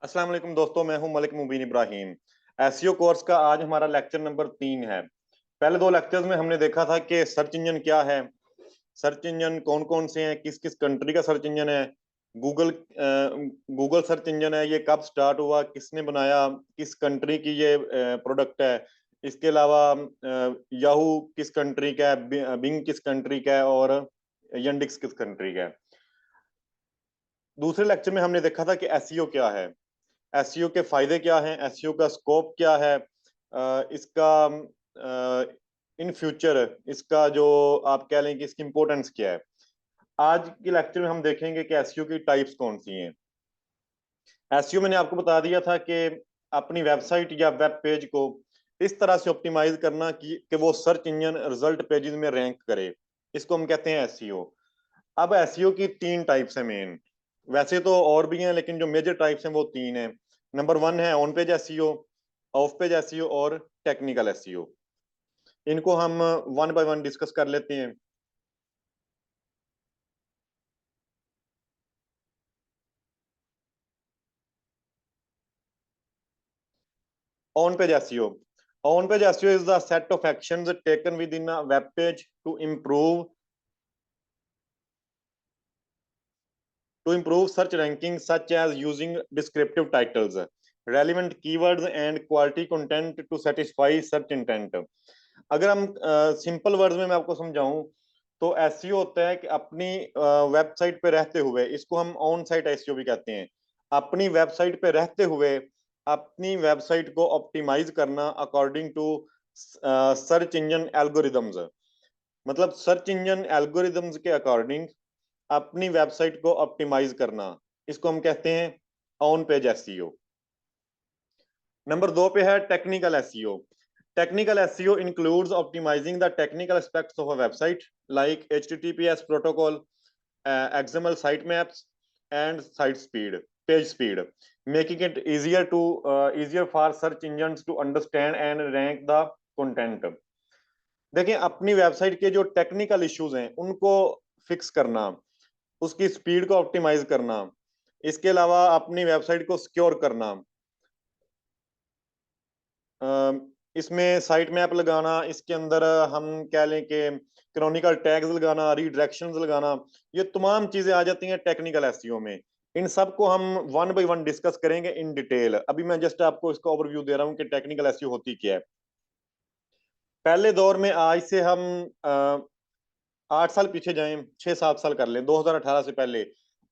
अस्सलाम वालेकुम दोस्तों, मैं हूं मलिक मुबीन इब्राहिम। एसईओ कोर्स का आज हमारा लेक्चर नंबर 3 है। पहले दो लेक्चर्स में हमने देखा था कि सर्च इंजन क्या है, सर्च इंजन कौन कौन से हैं, किस किस कंट्री का सर्च इंजन है। गूगल गूगल सर्च इंजन है, ये कब स्टार्ट हुआ, किसने बनाया, किस कंट्री की ये प्रोडक्ट है। इसके अलावा याहू किस कंट्री का है, बिंग किस कंट्री का है और यंडिक्स किस कंट्री का है। दूसरे लेक्चर में हमने देखा था कि एसईओ क्या है, एसईओ के फायदे क्या हैं, एसईओ का स्कोप क्या है, इसका इन फ्यूचर इसका जो आप कह लें कि इसकी इंपॉर्टेंस क्या है। आज के लेक्चर में हम देखेंगे कि एसईओ की टाइप्स कौन सी हैं। एसईओ मैंने आपको बता दिया था कि अपनी वेबसाइट या वेब पेज को इस तरह से ऑप्टिमाइज करना कि वो सर्च इंजन रिजल्ट पेजेस में रैंक करे, इसको हम कहते हैं एसईओ। अब एसईओ की तीन टाइप्स हैं मेन। वैसे तो और भी हैं लेकिन जो मेजर टाइप्स हैं वो तीन हैं। नंबर वन है on page SEO, off page SEO और टेक्निकल एसईओ। इनको हम वन बाय वन डिस्कस कर लेते हैं। On page SEO, on page SEO is the set of actions taken with in a web page to improve search ranking, such as using descriptive titles, relevant keywords and quality content to satisfy search intent। अगर हम simple words में मैं आपको समझाऊं तो SEO होता है कि अपनी वेबसाइट पे रहते हुए, इसको हम ऑन साइट एसईओ भी कहते हैं। अपनी वेबसाइट पे रहते हुए अपनी वेबसाइट को ऑप्टिमाइज करना according to search engine algorithms. मतलब सर्च इंजन एल्गोरिदम्स के अकॉर्डिंग अपनी वेबसाइट को ऑप्टिमाइज करना, इसको हम कहते हैं ऑन पेज एसईओ। नंबर दो पे है technical SEO. Technical SEO includes optimising the technical aspects of a website like HTTPS protocol, XML site maps and site speed, page speed, making it easier for search engines to understand and rank the content. देखिए, अपनी website के जो technical issues हैं उनको fix करना, उसकी speed को optimise करना, इसके अलावा अपनी वेबसाइट को सिक्योर करना, इसमें साइट मैप लगाना, इसके अंदर हम कह लें कि कैनोनिकल टैग्स लगाना, रीडायरेक्शंस लगाना, ये तमाम चीजें आ जाती हैं टेक्निकल एसईओ में। इन सब को हम वन बाय वन डिस्कस करेंगे इन डिटेल। अभी मैं जस्ट आपको इसका ओवरव्यू दे रहा हूँ कि टेक्निकल एसईओ होती क्या है। पहले दौर में, आज से हम 8 साल पीछे जाएं, 6-7 साल कर लें, 2018 से पहले,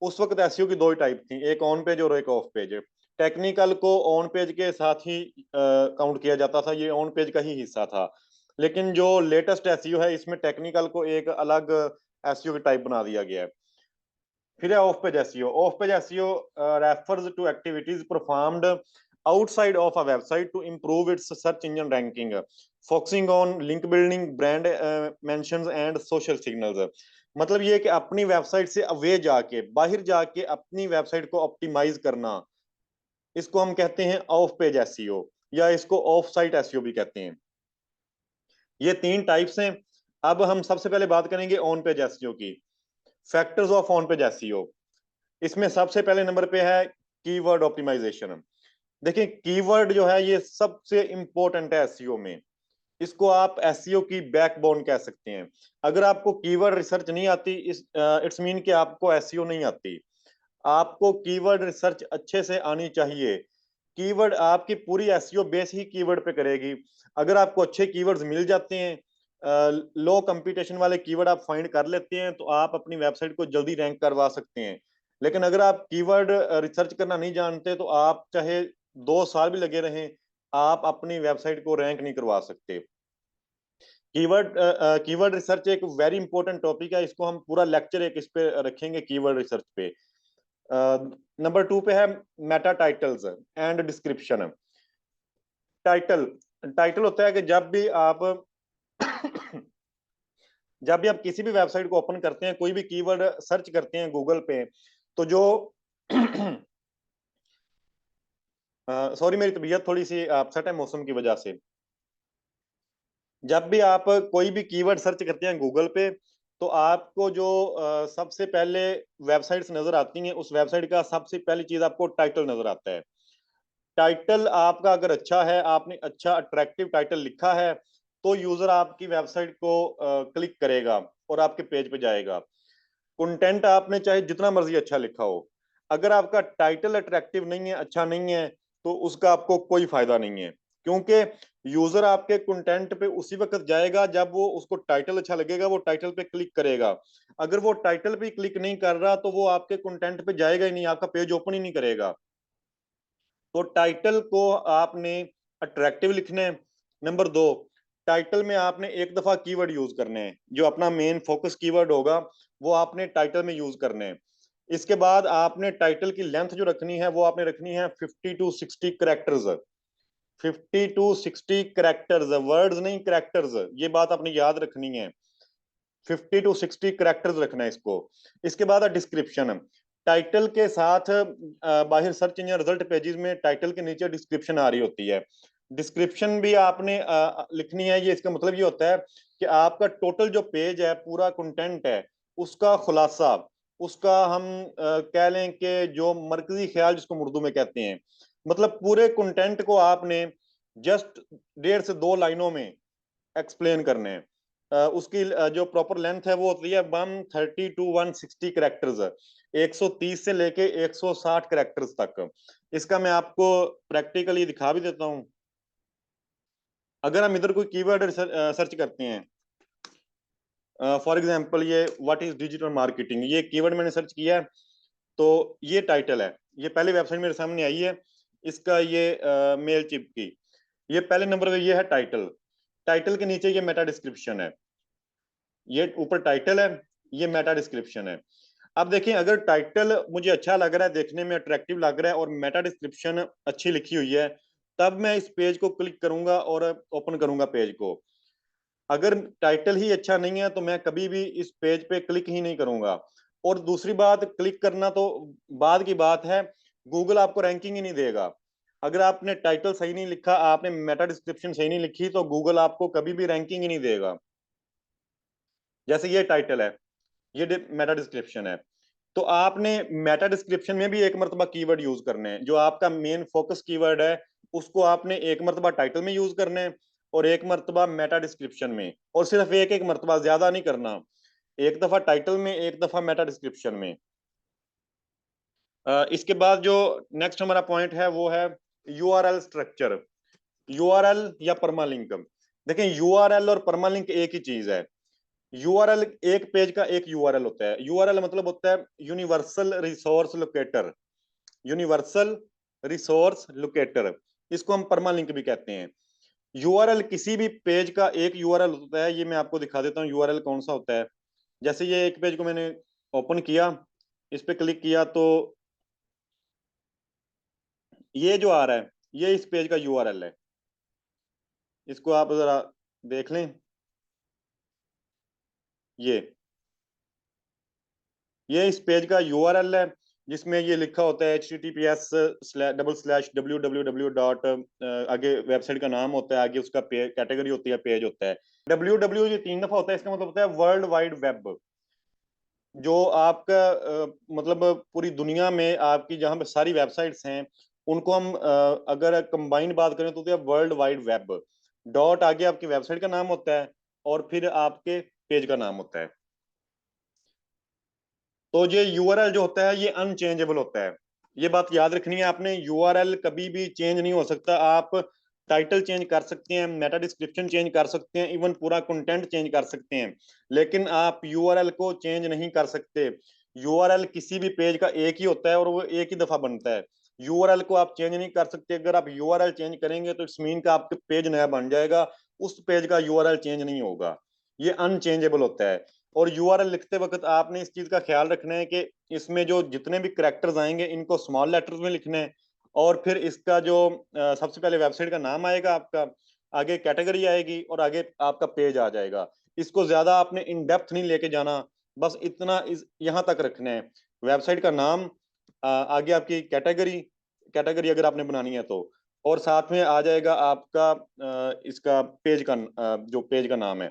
उस वक्त एसईओ की दो ही टाइप थी, एक ऑन पेज और एक ऑफ पेज। टेक्निकल को ऑन पेज के साथ ही काउंट किया जाता था, ये ऑन पेज का ही हिस्सा था। लेकिन जो लेटेस्ट एसईओ है इसमें टेक्निकल को एक अलग एसईओ की टाइप बना दिया गया है। फिर है off page SEO. Off page SEO refers to activities performed outside of a website to improve its search engine ranking, focusing on link building, brand mentions and social signals। मतलब ये कि अपनी वेबसाइट से अवे जाके, बाहर जाके अपनी website को ऑप्टिमाइज करना, इसको हम कहते हैं ऑफ पेज एसईओ, या इसको ऑफ साइट एसईओ भी कहते हैं। ये तीन टाइप्स हैं। अब हम सबसे पहले बात करेंगे ऑन पेज एसईओ की। Factors of on page SEO, इसमें सबसे पहले नंबर पे है कीवर्ड ऑप्टिमाइजेशन। देखिए, कीवर्ड जो है ये सबसे इंपॉर्टेंट है एसईओ में। इसको आप एसईओ की बैकबोन कह सकते हैं। अगर आपको कीवर्ड रिसर्च नहीं आती, इट्स मीन कि आपको एसईओ नहीं आती। आपको कीवर्ड रिसर्च अच्छे से आनी चाहिए। कीवर्ड आपकी पूरी एसईओ बेस ही कीवर्ड पे करेगी। अगर आपको अच्छे कीवर्ड्स मिल जाते हैं, लो कंपटीशन वाले कीवर्ड आप फाइंड कर लेते हैं, तो आप अपनी वेबसाइट को जल्दी रैंक करवा सकते हैं। लेकिन अगर आप कीवर्ड रिसर्च करना नहीं जानते तो आप चाहे 2 साल भी लगे रहें, आप अपनी वेबसाइट को रैंक नहीं करवा सकते। कीवर्ड कीवर्ड रिसर्च एक वेरी इंपॉर्टेंट टॉपिक है, इसको हम पूरा लेक्चर एक इस पे रखेंगे कीवर्ड रिसर्च पे। नंबर 2 पे है Meta titles and description. Title, title होता है कि जब भी आप किसी भी वेबसाइट को ओपन करते हैं, कोई भी कीवर्ड सर्च करते हैं गूगल पे, तो जो सॉरी, मेरी तबीयत थोड़ी सी अपसेट है मौसम की वजह से। जब भी आप कोई भी कीवर्ड सर्च करते हैं गूगल पे, तो आपको जो सबसे पहले वेबसाइट्स नजर आती हैं, उस वेबसाइट का सबसे पहली चीज आपको टाइटल नजर आता है। टाइटल आपका अगर अच्छा है, आपने अच्छा अट्रैक्टिव टाइटल लिखा है, तो यूजर आपकी वेबसाइट को क्लिक करेगा और आपके पेज पे जाएगा। कंटेंट आपने चाहे जितना मर्जी अच्छा लिखा हो, अगर आपका टाइटल अट्रैक्टिव नहीं है, अच्छा नहीं है, तो उसका आपको कोई फायदा नहीं है। क्योंकि यूजर आपके कंटेंट पे उसी वक्त जाएगा जब वो उसको टाइटल अच्छा लगेगा, वो टाइटल पे क्लिक करेगा। अगर वो टाइटल पे क्लिक नहीं कर रहा तो वो आपके कंटेंट पे जाएगा ही नहीं, आपका पेज ओपन ही नहीं करेगा। तो टाइटल को आपने अट्रैक्टिव लिखना है। नंबर दो, टाइटल में आपने एक दफा कीवर्ड यूज करने हैं, जो अपना मेन फोकस कीवर्ड होगा वो आपने टाइटल में यूज करने हैं। इसके बाद आपने टाइटल की लेंथ जो रखनी है वो आपने रखनी है 50 to 60 characters. 50 to 60 characters, words नहीं करेक्टर्स, ये बात आपने याद रखनी है। 50 to 60 करेक्टर्स रखना है इसको। इसके बाद डिस्क्रिप्शन। टाइटल के साथ बाहर सर्च इंजन रिजल्ट पेजेस में टाइटल के नीचे डिस्क्रिप्शन आ रही होती है। डिस्क्रिप्शन भी आपने लिखनी है। ये इसका मतलब ये होता है कि आपका टोटल जो पेज है, पूरा कंटेंट है, उसका खुलासा, उसका हम कह लें कि जो मरकजी ख्याल जिसको उर्दू में कहते हैं, मतलब पूरे कंटेंट को आपने जस्ट 1.5 से 2 लाइनों में एक्सप्लेन करने हैं। उसकी जो प्रॉपर लेंथ है वो होती है 130 to 160 करेक्टर्स, 130 से लेके 160 करेक्टर्स तक। इसका मैं आपको प्रैक्टिकली दिखा भी देता हूँ। अगर हम इधर कोई कीवर्ड सर्च करते हैं, फॉर एग्जांपल ये व्हाट इज डिजिटल मार्केटिंग, ये कीवर्ड मैंने सर्च किया है, तो ये टाइटल है, ये पहले वेबसाइट मेरे सामने आई है, इसका ये मेल चिप की, ये पहले नंबर पे ये है टाइटल। टाइटल के नीचे ये मेटा डिस्क्रिप्शन है, ये ऊपर टाइटल है, ये मेटा डिस्क्रिप्शन है। अब देखिए, अगर टाइटल मुझे अच्छा लग रहा है, देखने में अट्रैक्टिव लग रहा है, और मेटा डिस्क्रिप्शन अच्छी लिखी हुई है, तब मैं इस पेज को क्लिक करूंगा और ओपन करूंगा पेज को। अगर टाइटल ही अच्छा नहीं है तो मैं कभी भी इस पेज पे क्लिक ही नहीं करूंगा। और दूसरी बात, क्लिक करना तो बाद की बात है, गूगल आपको रैंकिंग ही नहीं देगा। अगर आपने टाइटल सही नहीं लिखा, आपने मेटा डिस्क्रिप्शन सही नहीं लिखी, तो गूगल आपको कभी भी रैंकिंग ही नहीं देगा। जैसे ये टाइटल है, ये मेटा डिस्क्रिप्शन है, तो आपने मेटा डिस्क्रिप्शन में भी एक मरतबा कीवर्ड यूज करने हैं। जो आपका मेन फोकस कीवर्ड है, उसको आपने एक मरतबा टाइटल में यूज करने हैं और एक मरतबा मेटा डिस्क्रिप्शन में, और सिर्फ एक एक मरतबा, ज्यादा नहीं करना। एक दफा टाइटल में, एक दफा मेटा डिस्क्रिप्शन में। इसके बाद जो नेक्स्ट हमारा पॉइंट है वो है यूआरएल स्ट्रक्चर। यूआरएल या परमालिंक। देखें, यूआरएल और परमालिंक एक ही चीज है। यूआरएल, एक पेज का एक यूआरएल होता है। यूआरएल मतलब होता है universal resource locator. Universal resource locator, इसको हम परमालिंक भी कहते हैं। यूआरएल किसी भी पेज का एक यूआरएल होता है। ये मैं आपको दिखा देता हूँ यूआरएल कौन सा होता है। जैसे ये एक पेज को मैंने ओपन किया, इस पे क्लिक किया, तो ये जो आ रहा है, ये इस पेज का यूआरएल है। इसको आप जरा देख लें। ये इस पेज का यूआरएल है, जिसमें ये लिखा होता है https://www डॉट, आगे वेबसाइट का नाम होता है, आगे उसका कैटेगरी होती है, पेज होता है। www ये 3 दफा होता है, इसका मतलब होता है वर्ल्ड वाइड वेब। जो आपका मतलब पूरी दुनिया में आपकी जहां पे सारी वेबसाइट्स हैं, उनको हम अगर कंबाइन बात करें तो होता है वर्ल्ड वाइड वेब। डॉट आगे आपकी वेबसाइट का नाम होता है और फिर आपके पेज का नाम होता है। तो ये यूआरएल जो होता है ये अनचेंजेबल होता है। ये बात याद रखनी है आपने, यूआरएल कभी भी चेंज नहीं हो सकता। आप टाइटल चेंज कर सकते हैं, मेटा डिस्क्रिप्शन चेंज कर सकते हैं, इवन पूरा कंटेंट चेंज कर सकते हैं, लेकिन आप यूआरएल को चेंज नहीं कर सकते। यूआरएल किसी भी पेज का एक ही होता है और वो एक ही दफा बनता है। यूआरएल को आप चेंज नहीं कर सकते। अगर आप यूआरएल चेंज करेंगे तो इट्स मीन का आपके पेज नया बन जाएगा, उस पेज का यूआरएल चेंज नहीं होगा। ये अनचेंजेबल होता है। और यूआरएल लिखते वक्त आपने इस चीज का ख्याल रखना है कि इसमें जो जितने भी करेक्टर्स आएंगे इनको स्मॉल लेटर्स में लिखना है। और फिर इसका जो सबसे पहले वेबसाइट का नाम आएगा आपका, आगे कैटेगरी आएगी और आगे आपका पेज आ जाएगा। इसको ज्यादा आपने इन डेप्थ नहीं लेके जाना, बस इतना यहाँ तक रखना है। वेबसाइट का नाम, आगे आपकी कैटेगरी, कैटेगरी अगर आपने बनानी है तो, और साथ में आ जाएगा आपका इसका पेज का जो पेज का नाम है।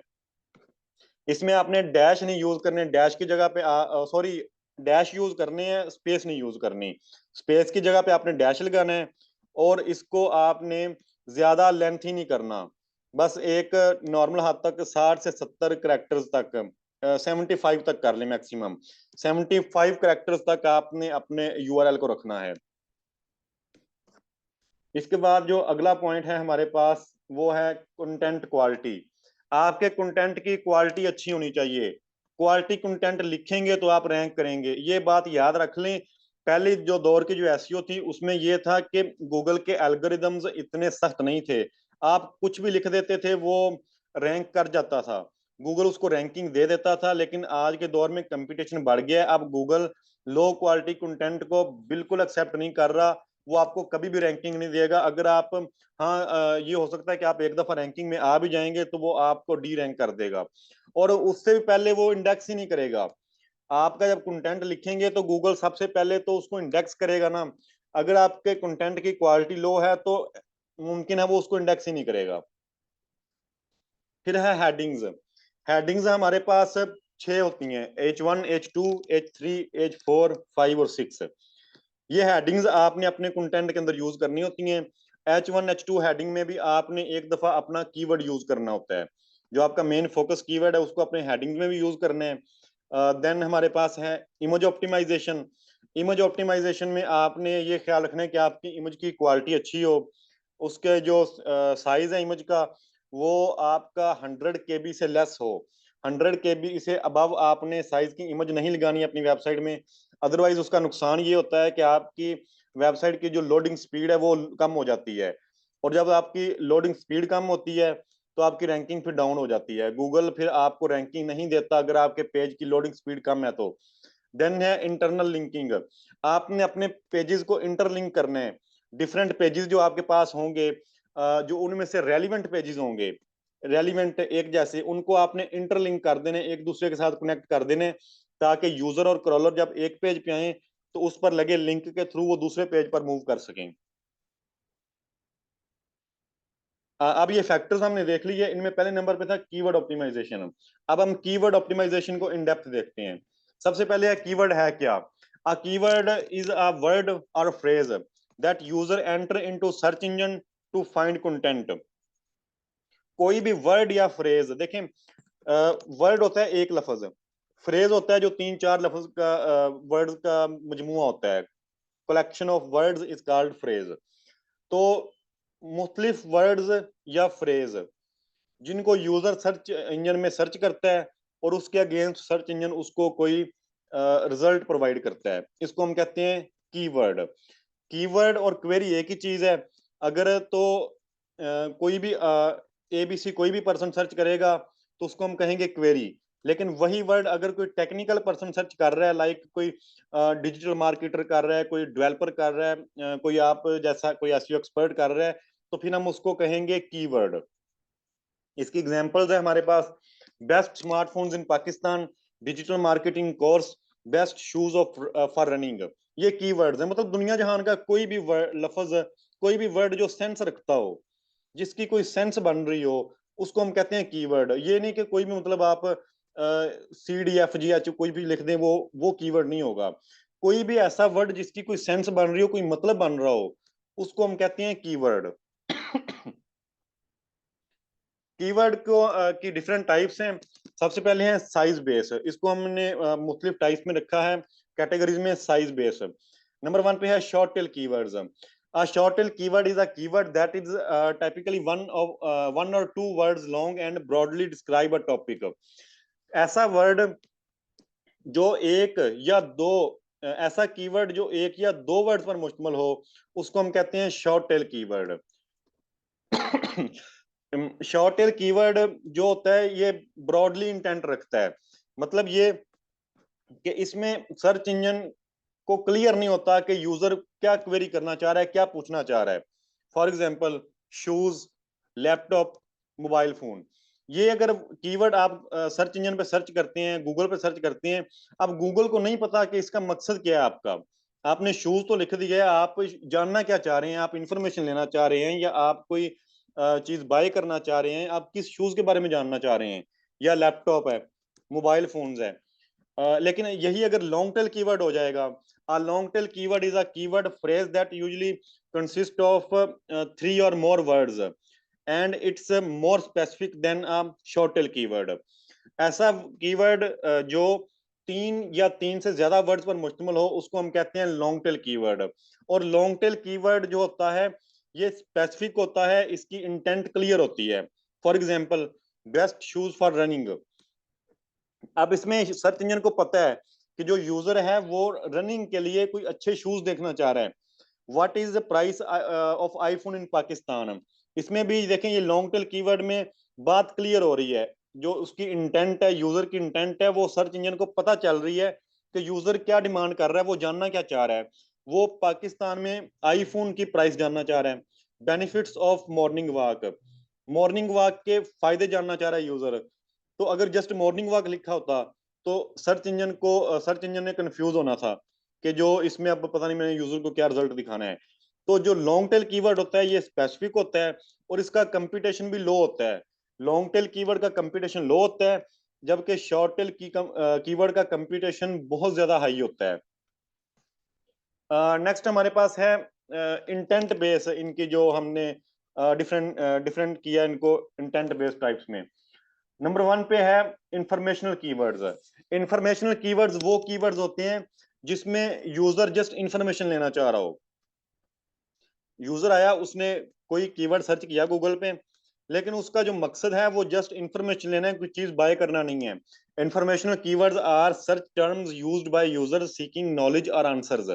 इसमें आपने डैश नहीं यूज करने, डैश की जगह पे सॉरी, डैश यूज करने हैं, स्पेस नहीं यूज करनी। स्पेस की जगह पे आपने डैश लगाना है, और इसको आपने ज्यादा लेंथ ही नहीं करना, बस एक नॉर्मल हद तक 60 से 70 कैरेक्टर्स तक, 75 तक कर ले मैक्सिमम। 75 कैरेक्टर्स तक आपने अपने यूआरएल को रखना है। इसके बाद जो अगला पॉइंट है हमारे पास, वो है कंटेंट क्वालिटी। आपके कंटेंट की क्वालिटी अच्छी होनी चाहिए। क्वालिटी कंटेंट लिखेंगे तो आप रैंक करेंगे, ये बात याद रख लें। पहले जो दौर की जो एसईओ थी उसमें ये था कि गूगल के एल्गोरिदम्स इतने सख्त नहीं थे, आप कुछ भी लिख देते थे वो रैंक कर जाता था, गूगल उसको रैंकिंग दे देता था। लेकिन आज के दौर में कंपटीशन बढ़ गया है, अब गूगल लो क्वालिटी कंटेंट को बिल्कुल एक्सेप्ट नहीं कर रहा, वो आपको कभी भी रैंकिंग नहीं देगा। अगर आप, हाँ, ये हो सकता है कि आप एक दफा रैंकिंग में आ भी जाएंगे तो वो आपको डी रैंक कर देगा, और उससे भी पहले वो इंडेक्स ही नहीं करेगा। आपका जब कंटेंट लिखेंगे तो गूगल सबसे पहले तो उसको इंडेक्स करेगा ना। अगर आपके कंटेंट की क्वालिटी लो है तो मुमकिन है वो उसको इंडेक्स ही नहीं करेगा। फिर है हेडिंग्स। हेडिंग्स हमारे पास 6 होती हैं, H1, H2, H3, H4, 5 और 6। ये हेडिंग्स आपने अपने कंटेंट के अंदर यूज करनी होती हैं। H1 H2 हेडिंग में भी आपने एक दफा अपना कीवर्ड यूज करना होता है, जो आपका मेन फोकस कीवर्ड है उसको अपने हेडिंग में भी यूज करना है। देन हमारे पास है इमेज ऑप्टिमाइजेशन। इमेज ऑप्टिमाइजेशन में आपने ये ख्याल रखना है कि आपकी इमेज की क्वालिटी अच्छी हो, उसके जो साइज है इमेज का वो आपका 100 KB से लेस हो। 100 KB से अबव आपने साइज की इमेज नहीं लगानी है अपनी वेबसाइट में, अदरवाइज उसका नुकसान ये होता है कि आपकी वेबसाइट की जो लोडिंग स्पीड है वो कम हो जाती है, और जब आपकी लोडिंग स्पीड कम होती है तो आपकी रैंकिंग फिर डाउन हो जाती है, गूगल फिर आपको रैंकिंग नहीं देता अगर आपके पेज की लोडिंग स्पीड कम है तो। देन है इंटरनल लिंकिंग। आपने अपने पेजेस को इंटरलिंक करने हैं, डिफरेंट पेजेस जो आपके पास होंगे, जो उनमें से रेलिवेंट पेजेस होंगे, रेलिवेंट एक जैसे, उनको आपने इंटरलिंक कर देने, एक दूसरे के साथ कनेक्ट कर देने, ताकि यूजर और क्रॉलर जब एक पेज पे आए तो उस पर लगे लिंक के थ्रू वो दूसरे पेज पर मूव कर सकें। अब ये फैक्टर्स हमने देख लिए, इनमें पहले नंबर पे था कीवर्ड ऑप्टिमाइजेशन। अब हम कीवर्ड ऑप्टिमाइजेशन को इन डेप्थ देखते हैं। सबसे पहले है कीवर्ड है क्या। A keyword is a word or phrase that user enter into search engine to find content. कोई भी वर्ड या फ्रेज देखें, वर्ड होता है एक लफ्ज, फ्रेज होता है जो 3 4 लफ्ज का वर्ड का मजमुआ होता है, collection of words is called phrase. तो मुख्तलिफ वर्ड्स या फ्रेज जिनको यूजर सर्च इंजन में सर्च करता है और उसके अगेंस्ट सर्च इंजन उसको कोई रिजल्ट प्रोवाइड करता है, इसको हम कहते हैं कीवर्ड। कीवर्ड और क्वेरी एक ही चीज है। अगर तो कोई भी एबीसी कोई भी पर्सन सर्च करेगा तो उसको हम कहेंगे क्वेरी। लेकिन वही वर्ड अगर कोई टेक्निकल पर्सन सर्च कर रहा है, लाइक कोई डिजिटल मार्केटर कर रहा है, कोई डेवलपर कर रहा है, कोई आप जैसा कोई एसईओ एक्सपर्ट कर रहा है, तो फिर हम उसको कहेंगे कीवर्ड। इसकी एग्जांपल्स है हमारे पास, best smartphones in Pakistan, digital marketing course, best shoes of for running. ये कीवर्ड्स हैं, मतलब दुनिया जहान का कोई भी लफ्ज, कोई भी वर्ड जो सेंस रखता हो, जिसकी कोई सेंस बन रही हो, उसको हम कहते हैं कीवर्ड। ये नहीं कि कोई भी मतलब आप CDFGH कोई भी लिख दें वो कीवर्ड नहीं होगा। कोई भी ऐसा वर्ड जिसकी कोई सेंस बन रही हो, कोई मतलब बन रहा हो, उसको हम कहते हैं कीवर्ड। कीवर्ड को की डिफरेंट टाइप्स हैं। सबसे पहले है साइज बेस, इसको हमने मुख्तलिफ टाइप्स में रखा है, कैटेगरीज में साइज बेस। नंबर 1 पे है short tail keywords. A short tail keyword is a keyword that is typically one or two words long and broadly describe a topic. ऐसा वर्ड जो एक या दो ऐसा कीवर्ड जो एक या दो वर्ड्स पर मुश्तमिल हो, उसको हम कहते हैं short tail keyword. Short tail keyword जो होता है ये ब्रॉडली इंटेंट रखता है, मतलब ये कि इसमें सर्च इंजन को क्लियर नहीं होता कि यूजर क्या क्वेरी करना चाह रहा है, क्या पूछना चाह रहा है। For example shoes, laptop, mobile phone, ये अगर कीवर्ड आप सर्च इंजन पे सर्च करते हैं, गूगल पे सर्च करते हैं, अब गूगल को नहीं पता कि इसका मकसद क्या है आपका। आपने शूज तो लिख दिया है, आप जानना क्या चाह रहे हैं, आप इंफॉर्मेशन लेना चाह रहे हैं, या आप कोई चीज बाय करना चाह रहे हैं, आप किस शूज के बारे में जानना चाह रहे हैं, या लैपटॉप है, मोबाइल फोन्स है। लेकिन यही अगर लॉन्ग टेल कीवर्ड हो जाएगा, a long tail keyword is a keyword phrase that usually consists of 3 or more words and it's more specific than a short tail keyword। ऐसा कीवर्ड जो 3 या 3 से ज्यादा वर्ड्स पर मुश्तमिल हो उसको हम कहते हैं लॉन्ग टेल कीवर्ड। और लॉन्ग टेल कीवर्ड जो होता है ये स्पेसिफिक होता है, इसकी इंटेंट क्लियर होती है। For example, best shoes for running. अब इसमें सर्च इंजन को पता है कि जो यूजर है वो रनिंग के लिए कोई अच्छे शूज देखना चाह रहा है। What is the price of iPhone in Pakistan. इसमें भी देखें ये लॉन्ग टेल कीवर्ड में बात क्लियर हो रही है, जो उसकी इंटेंट है, यूजर की इंटेंट है, वो सर्च इंजन को पता चल रही है कि यूजर क्या डिमांड कर रहा है, वो जानना क्या चाह रहा है। वो पाकिस्तान में आईफोन की प्राइस जानना चाह रहा है। Benefits of morning walk, morning walk के फायदे जानना चाह रहा है यूजर। तो अगर जस्ट मॉर्निंग वॉक लिखा होता तो सर्च इंजन ने कंफ्यूज होना था कि जो इसमें अब पता नहीं मैंने यूजर को क्या रिजल्ट दिखाना है। तो जो लॉन्ग टेल कीवर्ड होता है ये स्पेसिफिक होता है और इसका कंपटीशन भी लो होता है। लॉन्ग टेल कीवर्ड का कंपटीशन लो होता है, जबकि शॉर्ट टेल कीवर्ड का कंपटीशन बहुत ज्यादा हाई होता है। नेक्स्ट हमारे पास है इंटेंट बेस। इनकी जो हमने डिफरेंट डिफरेंट किया इनको इंटेंट बेस टाइप्स में। नंबर 1 पे है इंफॉर्मेशनल कीवर्ड्स। इंफॉर्मेशनल कीवर्ड्स वो कीवर्ड्स होते हैं जिसमें यूजर जस्ट इंफॉर्मेशन लेना चाह रहा हो। यूजर आया, उसने कोई कीवर्ड सर्च किया गूगल पे, लेकिन उसका जो मकसद है वो जस्ट इंफॉर्मेशन लेना है, कोई चीज बाय करना नहीं है। Informational keywords are search terms used by users seeking knowledge or answers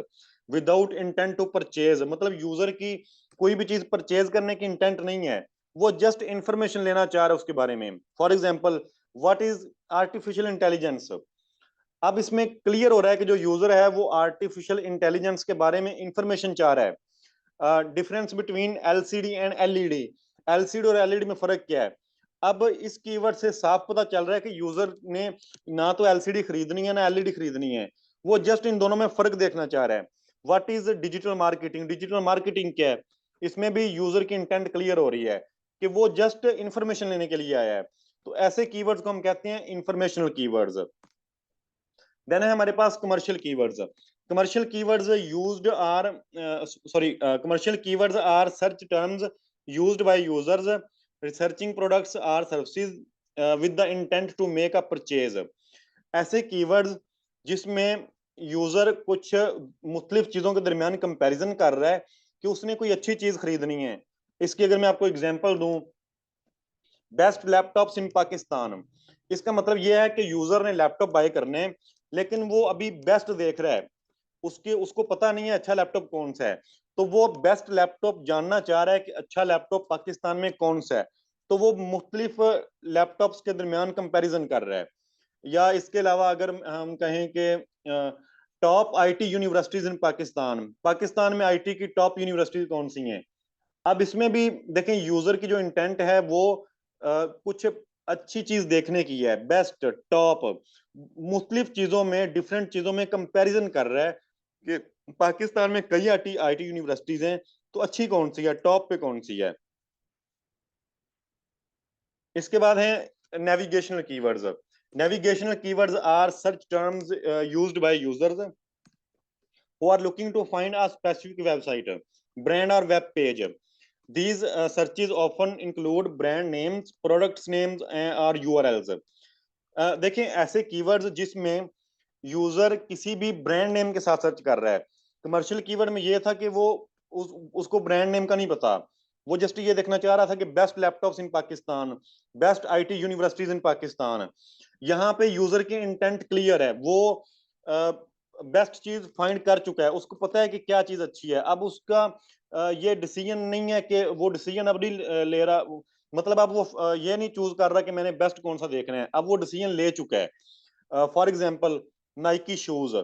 without intent to purchase. मतलब यूजर की कोई भी चीज परचेज करने की इंटेंट नहीं है, वो जस्ट इंफॉर्मेशन लेना चाह रहा है उसके बारे में। For example, what is artificial intelligence. अब इसमें क्लियर हो रहा है कि जो यूजर है वो आर्टिफिशियल इंटेलिजेंस के बारे में इंफॉर्मेशन चाह रहा है। Difference between LCD and LED, LCD और एलईडी में फर्क क्या है। अब इस कीवर्ड से साफ पता चल रहा है कि यूजर ने ना तो एलसीडी खरीदनी है ना एलईडी खरीदनी है, वो जस्ट इन दोनों में फर्क देखना चाह रहा है। What is digital marketing, digital marketing क्या है। इसमें भी यूजर की इंटेंट क्लियर हो रही है कि वो जस्ट इंफॉर्मेशन लेने के लिए आया है। तो ऐसे कीवर्ड्स को हम कहते हैं इंफॉर्मेशनल कीवर्ड्स। देन है हमारे पास commercial keywords. Commercial keywords used are commercial keywords are search terms used by users researching products or services with the intent to make a purchase. ऐसे कीवर्ड्स जिसमें यूजर कुछ मुख्तलिफ चीजों के दरमियान कंपैरिजन कर रहा है कि उसने कोई अच्छी चीज खरीदनी है। इसकी अगर मैं आपको एग्जांपल दूं, बेस्ट लैपटॉप्स इन पाकिस्तान, इसका मतलब यह है कि यूजर ने लैपटॉप बाय करने हैं, लेकिन वो अभी बेस्ट देख रहा है, उसके उसको पता नहीं है अच्छा लैपटॉप कौन सा है। तो वो बेस्ट लैपटॉप जानना चाह रहा है कि अच्छा लैपटॉप पाकिस्तान में कौन सा है। तो वो मुख्तलिफ लैपटॉप्स के दरमियान कंपैरिजन कर रहा है। या इसके अलावा अगर हम कहें कि top IT universities in Pakistan, Pakistan में आईटी की टॉप यूनिवर्सिटीज कौन सी हैं। अब इसमें भी देखें यूजर की जो इंटेंट है वो कुछ अच्छी चीज देखने की है, बेस्ट टॉप मुख्तलिफ चीजों में डिफरेंट चीजों में कंपैरिजन कर रहा है कि पाकिस्तान में कई आईटी आईटी यूनिवर्सिटीज हैं, तो अच्छी कौन सी है, टॉप पे कौन सी है। इसके बाद है navigational keywords. Navigational keywords are search terms used by users who are looking to find a specific website, brand or web page. These searches often include brand names, products names or URLs. देखें ऐसे keywords जिसमें user किसी भी brand name के साथ search कर रहा है। कमर्शियल कीवर्ड में ये था कि वो उसको ब्रांड नेम का नहीं पता, वो जस्ट ये देखना चाह रहा था कि best laptops in Pakistan, best IT universities in Pakistan. यहाँ पे यूजर की इंटेंट क्लियर है, वो बेस्ट चीज फाइंड कर चुका है, उसको पता है कि क्या चीज अच्छी है। अब उसका ये डिसीजन नहीं है कि वो डिसीजन अब नहीं ले रहा, मतलब अब वो ये नहीं चूज कर रहा कि मैंने बेस्ट कौन सा देखना है, अब वो डिसीजन ले चुका है। फॉर एग्जाम्पल, नाइकी शूज,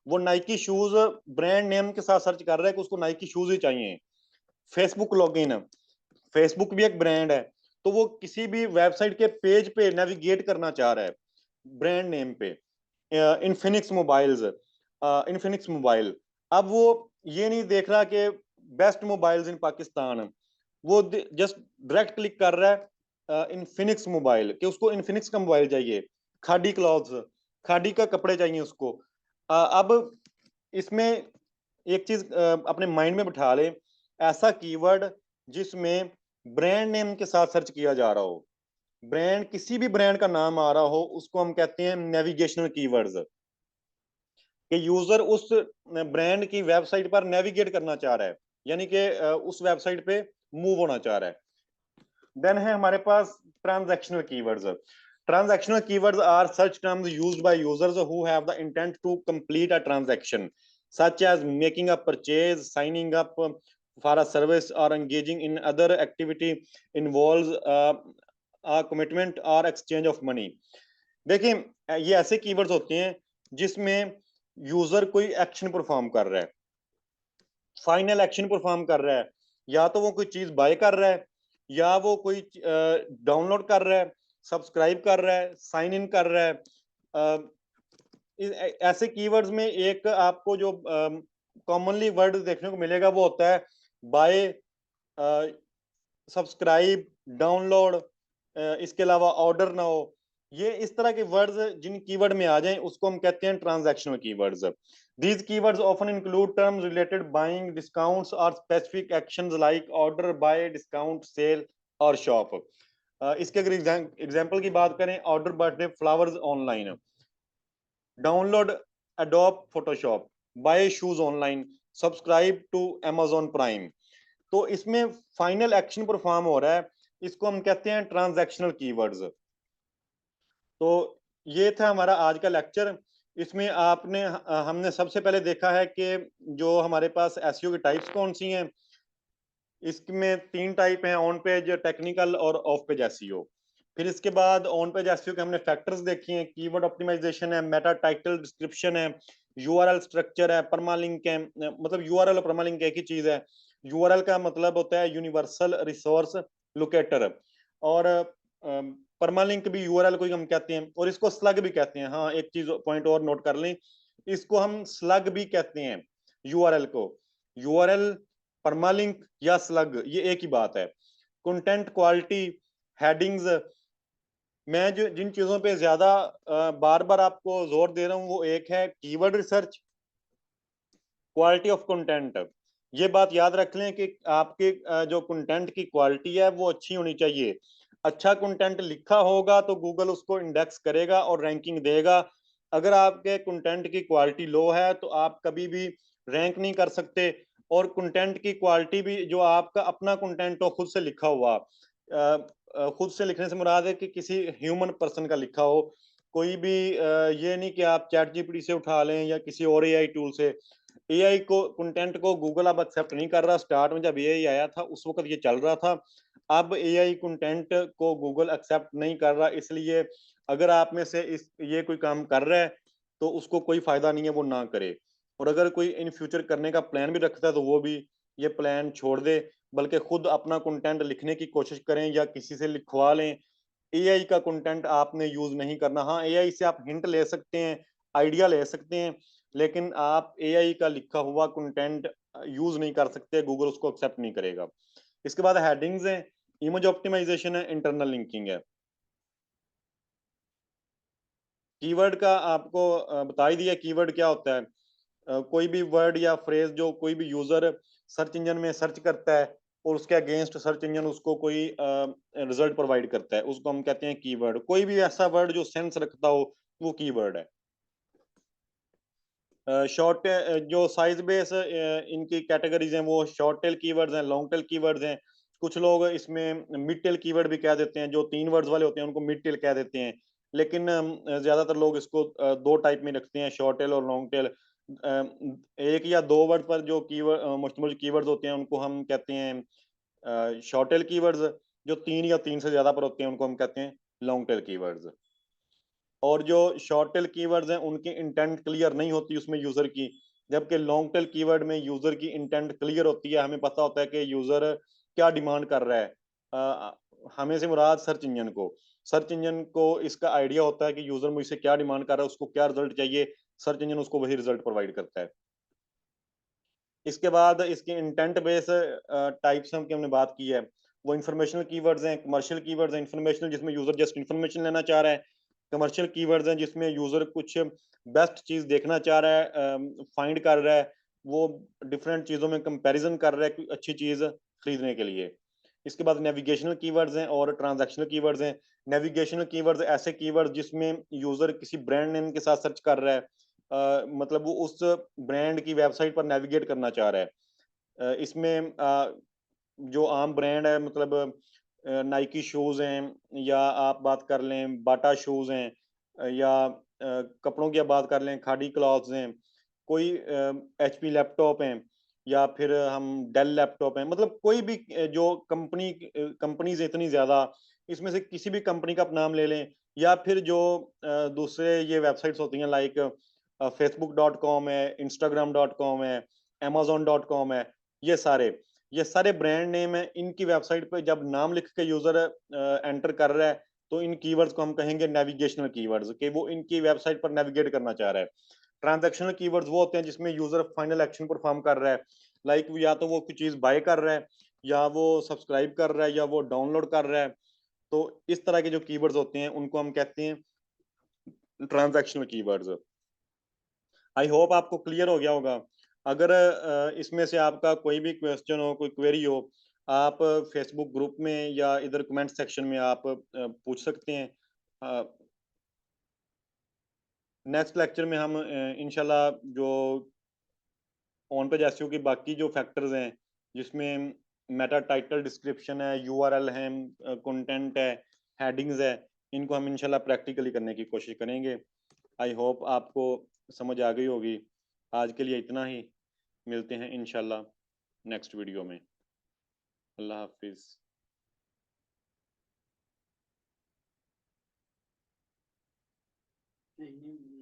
वो नाइकी शूज ब्रांड नेम के साथ सर्च कर रहा है कि उसको नाइकी शूज ही चाहिए। फेसबुक लॉगिन, फेसबुक भी एक ब्रांड है, तो वो किसी भी वेबसाइट के पेज पे नेविगेट करना चाह रहा है ब्रांड नेम पे। इन्फिनिक्स मोबाइल्स, इन्फिनिक्स मोबाइल, अब वो ये नहीं देख रहा कि बेस्ट मोबाइल्स इन पाकिस्तान, वो जस्ट डायरेक्ट क्लिक कर रहा है इन्फिनिक्स मोबाइल कि उसको इन्फिनिक्स का मोबाइल चाहिए। खादी क्लॉथ्स, खादी का कपड़े चाहिए उसको। अब इसमें एक चीज अपने माइंड में बिठा लें, ऐसा कीवर्ड जिसमें ब्रांड नेम के साथ सर्च किया जा रहा हो, ब्रांड किसी भी ब्रांड का नाम आ रहा हो, उसको हम कहते हैं नेविगेशनल कीवर्ड्स। कि यूजर उस ब्रांड की वेबसाइट पर नेविगेट करना चाह रहा है, यानी कि उस वेबसाइट पे मूव होना चाह रहा है। देन है हमारे पास transactional keywords. Transactional keywords are search terms used by users who have the intent to complete a transaction such as making a purchase, signing up for a service, or engaging in other activity involves a commitment or exchange of money। देखिए ये ऐसे keywords होते हैं जिसमें user कोई action perform कर रहा है, फाइनल एक्शन परफॉर्म कर रहा है, या तो वो कोई चीज बाय कर रहा है, या वो कोई डाउनलोड कर रहा है, सब्सक्राइब कर रहा है, साइन इन कर रहा है। ऐसे कीवर्ड्स में एक आपको जो कॉमनली वर्ड देखने को मिलेगा वो होता है बाय, सब्सक्राइब, डाउनलोड, इसके अलावा ऑर्डर ना हो। ये इस तरह के वर्ड्स जिन कीवर्ड में आ जाएं उसको हम कहते हैं transactional keywords. These keywords often include terms related buying, discounts, or specific actions like order, buy, discount, sale और shop। इसके अगर एग्जाम्पल की बात करें, order birthday flowers online, download Adobe Photoshop, buy shoes online, subscribe to amazon Prime. तो इसमें final action perform हो रहा है, इसको हम कहते हैं ट्रांजैक्शनल कीवर्ड्स। तो ये था हमारा आज का लेक्चर। इसमें हमने सबसे पहले देखा है कि जो हमारे पास एसईओ की टाइप्स कौन सी हैं। इसमें 3 टाइप हैं, ऑन पेज, टेक्निकल और ऑफ पेज एसईओ। फिर इसके बाद ऑन पेज एसईओ के हमने फैक्टर्स देखे हैं, कीवर्ड ऑप्टिमाइजेशन है, मेटा टाइटल डिस्क्रिप्शन है, यूआरएल स्ट्रक्चर है, परमालिंक है। मतलब यूआरएल और परमालिंक एक ही चीज है। यूआरएल का मतलब होता है यूनिवर्सल रिसोर्स लोकेटर, और परमालिंक भी यूआरएल को ही हम कहते हैं, और इसको स्लग भी कहते हैं। हाँ, एक चीज पॉइंट और नोट कर लें, इसको हम स्लग भी कहते हैं यूआरएल को। यूआरएल, परमालिंक या स्लग, ये एक ही बात है। कंटेंट क्वालिटी, हेडिंग्स, मैं जो जिन चीजों पे ज्यादा बार बार आपको जोर दे रहा हूँ वो एक है keyword research, quality of content. ये बात याद रख लें कि आपके जो कंटेंट की क्वालिटी है वो अच्छी होनी चाहिए। अच्छा कंटेंट लिखा होगा तो गूगल उसको इंडेक्स करेगा और रैंकिंग देगा। अगर आपके कंटेंट की क्वालिटी लो है तो आप कभी भी रैंक नहीं कर सकते। और कंटेंट की क्वालिटी भी, जो आपका अपना कंटेंट हो, खुद से लिखा हुआ, खुद से लिखने से मुराद है कि किसी ह्यूमन पर्सन का लिखा हो, कोई भी ये नहीं कि आप चैट जीपीटी से उठा लें या किसी और एआई टूल से। एआई को, कंटेंट को गूगल अब एक्सेप्ट नहीं कर रहा। स्टार्ट में जब एआई आया था उस वक्त ये चल रहा था। अब एआई कंटेंट को गूगल एक्सेप्ट नहीं कर रहा, इसलिए अगर आप में से इस ये कोई काम कर रहा है तो उसको कोई फायदा नहीं है, वो ना करे। और अगर कोई इन फ्यूचर करने का प्लान भी रखता है तो वो भी ये प्लान छोड़ दे, बल्कि खुद अपना कंटेंट लिखने की कोशिश करें या किसी से लिखवा लें। एआई का कंटेंट आपने यूज नहीं करना। हाँ, एआई से आप हिंट ले सकते हैं, आइडिया ले सकते हैं, लेकिन आप एआई का लिखा हुआ कंटेंट यूज नहीं कर सकते, गूगल उसको एक्सेप्ट नहीं करेगा। इसके बाद हेडिंग्स हैं, इमेज ऑप्टिमाइजेशन है, इंटरनल लिंकिंग है। कीवर्ड का आपको बता ही दिया, कीवर्ड क्या होता है। कोई भी वर्ड या फ्रेज जो कोई भी यूजर सर्च इंजन में सर्च करता है और उसके अगेंस्ट सर्च इंजन उसको कोई रिजल्ट प्रोवाइड करता है, उसको हम कहते हैं कीवर्ड। कोई भी ऐसा वर्ड जो सेंस रखता हो वो कीवर्ड है। शॉर्ट, जो साइज बेस इनकी कैटेगरीज हैं वो शॉर्ट टेल कीवर्ड्स हैं, लॉन्ग टेल कीवर्ड्स हैं। कुछ लोग इसमें मिड टेल कीवर्ड भी कह देते हैं, जो 3 वर्ड्स वाले होते हैं उनको मिड टेल कह देते हैं। लेकिन ज्यादातर लोग इसको 2 टाइप में रखते हैं, शॉर्ट टेल और लॉन्ग टेल। एक या 2 वर्ड पर जो कीवर्ड मुश्तमिल कीवर्ड्स होते हैं उनको हम कहते हैं शॉर्ट टेल कीवर्ड्स। जो 3 या 3 से ज्यादा पर होते हैं उनको हम कहते हैं लॉन्ग टेल कीवर्ड्स। और जो शॉर्ट टेल कीवर्ड्स हैं उनकी इंटेंट क्लियर नहीं होती उसमें यूजर की, जबकि लॉन्ग टेल कीवर्ड में यूजर की इंटेंट क्लियर होती है। हमें पता होता है कि यूजर क्या डिमांड कर रहा है। हमें से मुराद सर्च इंजन को इसका आइडिया होता है कि यूजर मुझसे क्या डिमांड कर रहा है, उसको क्या रिजल्ट चाहिए, सर्च इंजन उसको वही रिजल्ट प्रोवाइड करता है। इसके बाद इसके इंटेंट बेस टाइप्स की हमने बात की है। वो इंफॉर्मेशनल कीवर्ड्स हैं, कमर्शियल कीवर्ड्स हैं। इंफॉर्मेशनल जिसमें यूजर जस्ट इंफॉर्मेशन लेना चाह रहा है, कमर्शियल कीवर्ड्स हैं जिसमें यूजर कुछ बेस्ट चीज देखना चाह रहा है, फाइंड कर रहा है, वो डिफरेंट चीजों में कंपैरिजन कर रहा है कोई अच्छी चीज खरीदने के लिए। इसके बाद नेविगेशनल कीवर्ड्स हैं और ट्रांजैक्शनल कीवर्ड्स हैं। नेविगेशनल कीवर्ड्स ऐसे कीवर्ड्स जिसमें यूजर किसी ब्रांड नेम के साथ सर्च कर रहा है, मतलब वो उस ब्रांड की वेबसाइट पर नेविगेट करना चाह रहा है। इसमें जो आम ब्रांड है, मतलब नाइकी शूज हैं, या आप बात कर लें बाटा शूज हैं, या कपड़ों की आप बात कर लें खादी क्लॉथ्स हैं, कोई एचपी लैपटॉप हैं, या फिर हम डेल लैपटॉप हैं, मतलब कोई भी जो कंपनीज इतनी ज्यादा, इसमें से किसी भी कंपनी का आप नाम ले लें, या फिर जो दूसरे ये वेबसाइट्स होती हैं लाइक facebook.com है, instagram.com है, amazon.com है, ये सारे ये सारे ब्रांड नेम है। इनकी वेबसाइट पे जब नाम लिख के यूजर एंटर कर रहा है, तो इन कीवर्ड्स को हम कहेंगे नेविगेशनल कीवर्ड्स, कि वो इनकी वेबसाइट पर नेविगेट करना चाह रहा है। ट्रांजैक्शनल कीवर्ड्स वो होते हैं जिसमें यूजर फाइनल एक्शन परफॉर्म कर रहा है, लाइक या तो वो कुछ चीज बाय कर रहा है, या वो सब्सक्राइब कर रहा है, या वो डाउनलोड कर रहा है। तो इस तरह के जो कीवर्ड्स होते हैं उनको हम कहते हैं ट्रांजैक्शनल कीवर्ड्स। आई होप आपको क्लियर हो गया होगा। अगर इसमें से आपका कोई भी क्वेश्चन हो, कोई क्वेरी हो, आप फेसबुक ग्रुप में या इधर कमेंट सेक्शन में आप पूछ सकते हैं। नेक्स्ट लेक्चर में हम इंशाल्लाह जो ऑन पेज एसईओ की बाकी जो फैक्टर्स हैं, जिसमें मेटा टाइटल डिस्क्रिप्शन है, यूआरएल है, कंटेंट है, हेडिंग्स है, इनको हम इंशाल्लाह प्रैक्टिकली करने की कोशिश करेंगे। आई होप आपको समझ आ गई होगी। आज के लिए इतना ही, मिलते हैं इंशाल्लाह नेक्स्ट वीडियो में। अल्लाह हाफिज़। नहीं